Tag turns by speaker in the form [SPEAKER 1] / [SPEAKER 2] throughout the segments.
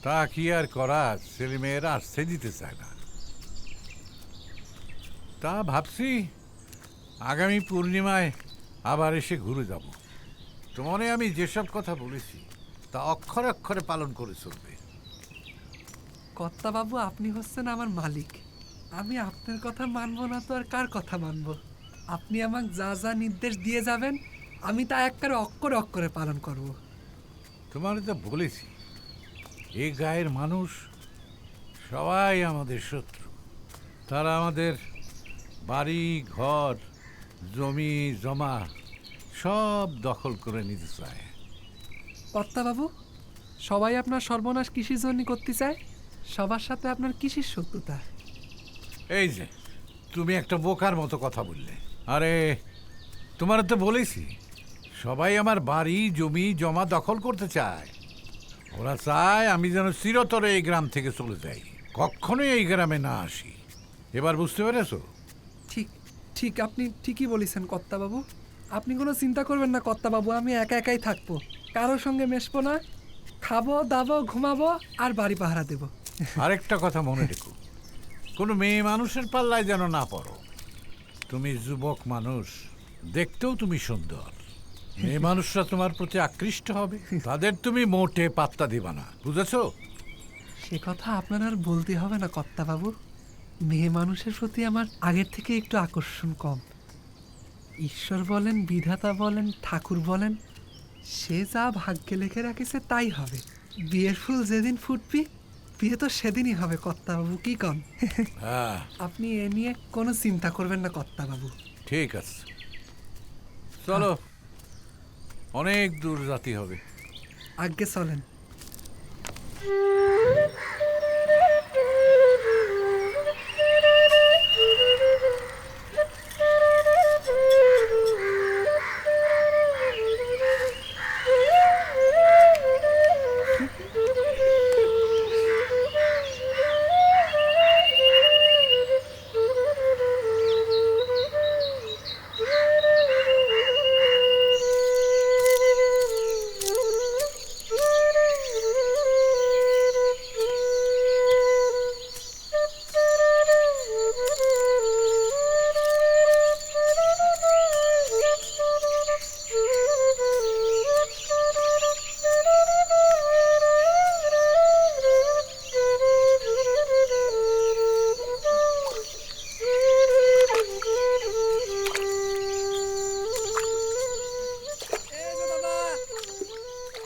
[SPEAKER 1] তা কি আর করা, ছেলেমেয়েরা আসতে দিতে চায় না। তা ভাবছি আগামী পূর্ণিমায় আবার এসে ঘুরে যাব। তোমারে আমি যেসব কথা বলেছি তা অক্ষরে অক্ষরে পালন করে চলবে।
[SPEAKER 2] কর্তাবাবু, আপনি হচ্ছেন আমার মালিক। আমি আপনার কথা মানব না তো আর কার কথা মানব? আপনি আমাকে যা যা নির্দেশ দিয়ে যাবেন আমি তা একবারে অক্ষরে অক্ষরে পালন করব।
[SPEAKER 1] তোমারে তো বলেছি এই গায়ের মানুষ সবাই আমাদের শত্রু। তারা আমাদের বাড়ি ঘর জমি জমা সব দখল করে নিতে চায়।
[SPEAKER 2] কর্তাবাবু, সবাই আপনার সর্বনাশ কৃষির জন্য করতে চায়। সবার সাথে আপনার কৃষির শত্রুতা।
[SPEAKER 1] এই যে তুমি একটা বোকার মতো কথা বললে। আরে তোমার তো বলেছি সবাই আমার বাড়ি জমি জমা দখল করতে চায়। ওরা চায় আমি যেন চিরতরে এই গ্রাম থেকে চলে যাই, কখনোই এই গ্রামে না আসি। এবার বুঝতে পেরেছো?
[SPEAKER 2] ঠিক ঠিক আপনি ঠিকই বলেছেন কর্তাবাবু। আপনি কোনো চিন্তা করবেন না কর্তাবাবু, আমি একা একাই থাকবো, কারোর সঙ্গে মেশবো না। খাবো দাবো ঘুমাবো আর বাড়ি পাহারা দেবো।
[SPEAKER 1] আরেকটা কথা মনে রেখো, কোনো মেয়ে মানুষের পাল্লায় যেন না পড়ো। তুমি যুবক মানুষ, দেখতেও তুমি সুন্দর। মেয়ে মানুষরা তোমার প্রতি আকৃষ্ট হবে, তাদের তুমি মোটে পাত্তা দিবা না, বুঝেছো?
[SPEAKER 2] সে কথা আপনার আর বলতে হবে না কর্তাবাবু। মেয়ে মানুষের প্রতি আমার আগের থেকে একটু আকর্ষণ কম। ঈশ্বর বলেন, বিধাতা বলেন, ঠাকুর বলেন, সে যা ভাগ্যে লিখে রাখেছে তাই হবে। বিয়ের ফুল যেদিন ফুটবি বিয়ে তো সেদিনই হবে কর্তাবাবু, কি কন?
[SPEAKER 1] হ্যাঁ
[SPEAKER 2] আপনি এ নিয়ে কোনো চিন্তা করবেন না কর্তাবাবু।
[SPEAKER 1] ঠিক আছে, চলো, অনেক দূর যেতে হবে।
[SPEAKER 2] আগে চলেন।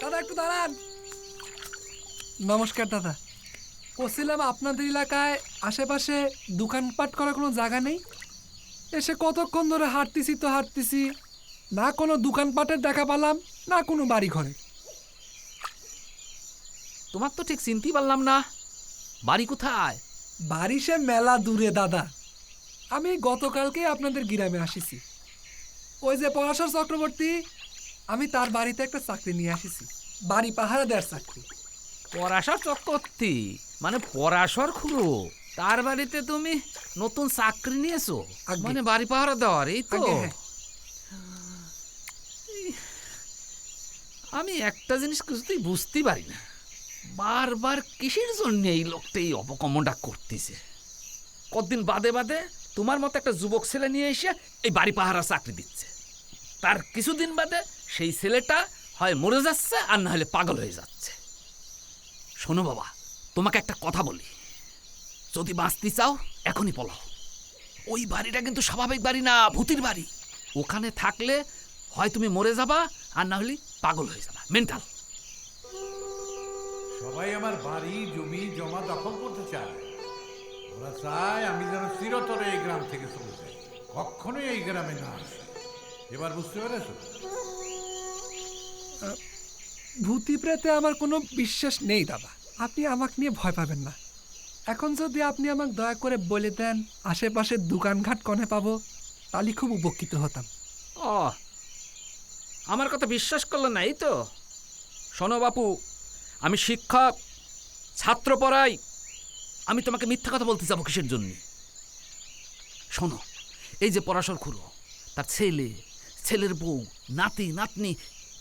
[SPEAKER 2] দাদা একটু দাঁড়ান। নমস্কার দাদা। বলছিলাম আপনাদের এলাকায় আশেপাশে দোকানপাট করার কোনো জায়গা নেই? এসে কতক্ষণ ধরে হাঁটতেছি তো হাঁটতেছি, না কোনো দোকানপাটের দেখা পেলাম না কোনো বাড়ি ঘরে।
[SPEAKER 3] তোমার তো ঠিক চিনতেই পারলাম না, বাড়ি কোথায়?
[SPEAKER 2] বাড়ি সে মেলা দূরে দাদা। আমি গতকালকে আপনাদের গ্রামে আসিছি। ওই যে পরাশর চক্রবর্তী, আমি তার বাড়িতে একটা চাকরি নিয়ে আসিছি, বাড়ি পাহারা দেওয়ার চাকরি।
[SPEAKER 3] পরাশর চক্রবর্তী মানে পরাশর খুড়ো, তার বাড়িতে তুমি নতুন চাকরি নিয়েছো?
[SPEAKER 2] আজ্ঞে।
[SPEAKER 3] মানে বাড়ি পাহারা দেওয়ার, এই তো?
[SPEAKER 2] আজ্ঞে, হ্যাঁ।
[SPEAKER 3] আমি একটা জিনিস কিছুতেই বুঝতে পারি না, বারবার কিসের জন্য এই লোকটা এই অপকর্মটা করতেছে। কতদিন বাদে বাদে তোমার মতো একটা যুবক ছেলে নিয়ে এসে এই বাড়ি পাহারা চাকরি দিচ্ছে, তার কিছুদিন বাদে সেই ছেলেটা হয় মরে যাচ্ছে আর না হলে পাগল হয়ে যাচ্ছে। শোনো বাবা, তোমাকে একটা কথা বলি, যদি বাঁচতে চাও এখনই পলাও। ওই বাড়িটা কিন্তু স্বাভাবিক বাড়ি না, ভূতির বাড়ি। ওখানে থাকলে হয় তুমি মরে যাবা আর না হলে পাগল হয়ে যাবা, মেন্টাল।
[SPEAKER 1] সবাই আমার বাড়ি জমি জমা দখল করতে চায়। ওরা চায় আমি যেন চিরতরে এই গ্রাম থেকে চলে যাই, কখনোই এই গ্রামে না আসি। এবার বুঝতে পেরেছো?
[SPEAKER 2] ভূতি প্রেতে আমার কোনো বিশ্বাস নেই দাদা, আপনি আমাকে নিয়ে ভয় পাবেন না। এখন যদি আপনি আমাকে দয়া করে বলে দেন আশেপাশের দোকানঘাট কনে পাবো, তাহলে খুব উপকৃত হতাম।
[SPEAKER 3] ও, আমার কথা বিশ্বাস করলে না, এই তো? শোনো বাপু, আমি শিক্ষক, ছাত্র পড়াই, আমি তোমাকে মিথ্যা কথা বলতে যাবো কিসের জন্য? শোনো, এই যে পরাশর খুড়ো, তার ছেলে, ছেলের বউ, নাতি নাতনি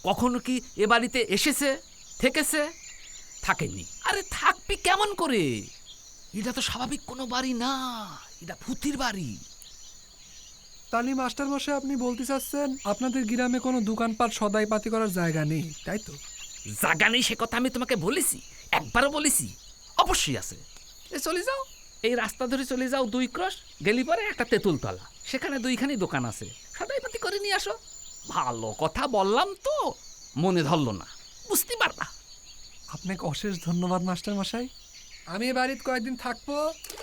[SPEAKER 3] কখনো কি এ বাড়িতে এসেছে, থেকেছে? থাকেনি। আরে থাকবি কেমন করে? এটা তো স্বাভাবিক কোনো বাড়ি না, এটা ভূতির বাড়ি।
[SPEAKER 2] তালি মাস্টার মশাই, আপনি বলতে চাচ্ছেন আপনাদের গ্রামে কোনো দোকানপাট সদাই পাতি করার জায়গা নেই, তাই তো?
[SPEAKER 3] জাগা নেই সে কথা আমি তোমাকে বলেছি, একবারও বলেছি? অবশ্যই আছে। চলে যাও, এই রাস্তা ধরে চলে যাও 2 ক্রস, গেলি পরে একটা তেঁতুলতলা, সেখানে 2খানি দোকান আছে, সদাইপাতি করে নিয়ে আসো। ভালো কথা বললাম তো, মনে ধরল না, বুঝতে পারবা।
[SPEAKER 2] আপনাকে অশেষ ধন্যবাদ মাস্টার মশাই। আমি এ বাড়িতে কয়েকদিন থাকবো,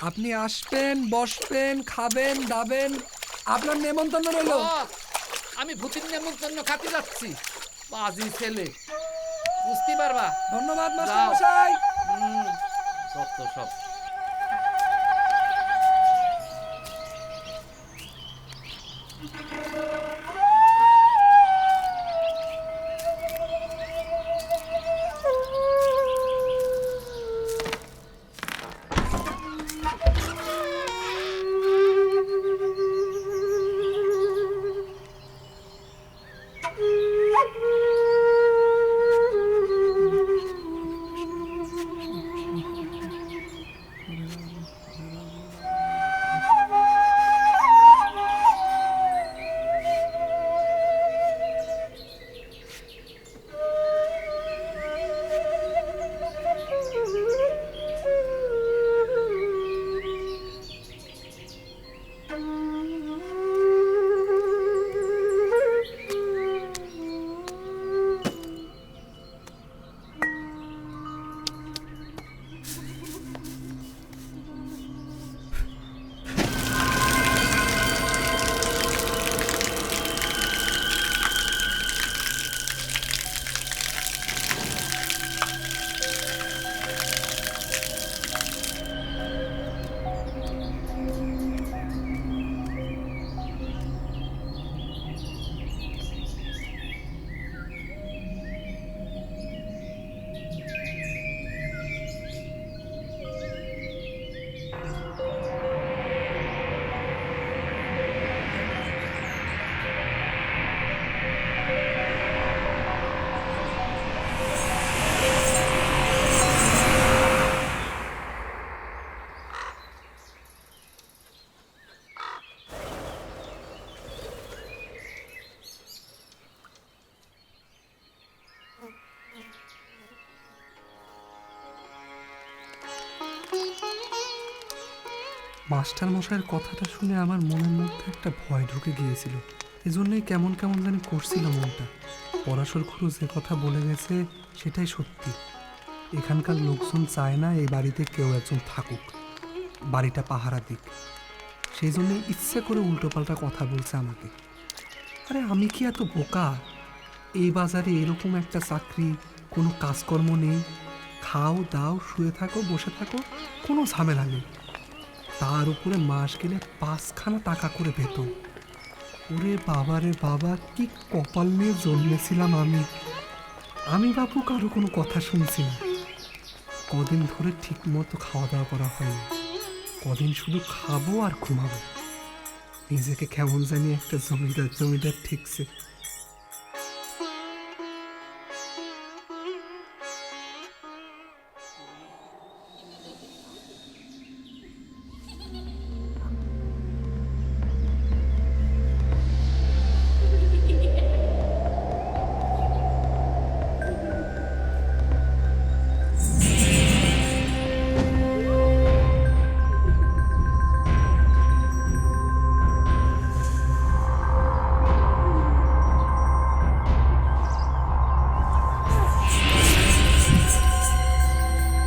[SPEAKER 2] আপনি আসবেন, বসবেন, খাবেন, দাবেন, আপনার নেমন্তন্ন রইল।
[SPEAKER 3] আমি ভূতির নেমন্তন্ন খাতে যাচ্ছি, বাজি ছেলে, বুঝতে পারবা।
[SPEAKER 2] ধন্যবাদ মাস্টার
[SPEAKER 3] যাও।
[SPEAKER 2] মশাই।
[SPEAKER 3] সব তো সব।
[SPEAKER 2] মাস্টার মশাইয়ের কথাটা শুনে আমার মনের মধ্যে একটা ভয় ঢুকে গিয়েছিল, এজন্যই কেমন কেমন জানি করছিল মনটা। পরাশর খুড়ো যে কথা বলে গেছে সেটাই সত্যি। এখানকার লোকজন চায় না এই বাড়িতে কেউ একজন থাকুক, বাড়িটা পাহারা দিক। সেই জন্যই ইচ্ছে করে উল্টোপাল্টা কথা বলছে আমাকে। আরে আমি কি এত বোকা? এই বাজারে এরকম একটা চাকরি, কোনো কাজকর্ম নেই, খাও দাও, শুয়ে থাকো, বসে থাকো, কোনো ঝামেলা নেই। তার উপরে মাস গেলে 5খানা টাকা করে বেতন। ওরে বাবা রে বাবা, কি কপাল নিয়ে জন্মেছিলাম আমি বাবু কারো কোনো কথা শুনছি না। কদিন ধরে ঠিক মতো খাওয়া দাওয়া করা হয়নি, কদিন শুধু খাবো আর ঘুমাবো। নিজেকে কেমন জানি একটা জমিদার জমিদার ঠিকছে।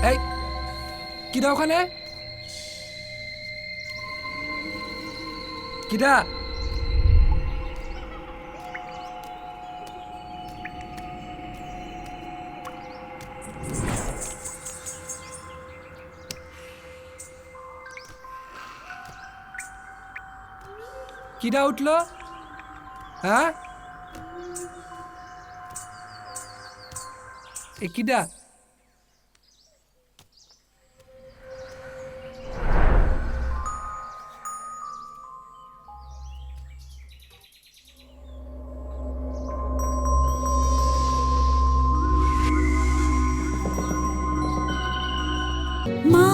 [SPEAKER 2] এই কিরা ওখানে? কিরা? কিরা উঠলো? হ্যাঁ, এ কিরা?
[SPEAKER 4] মা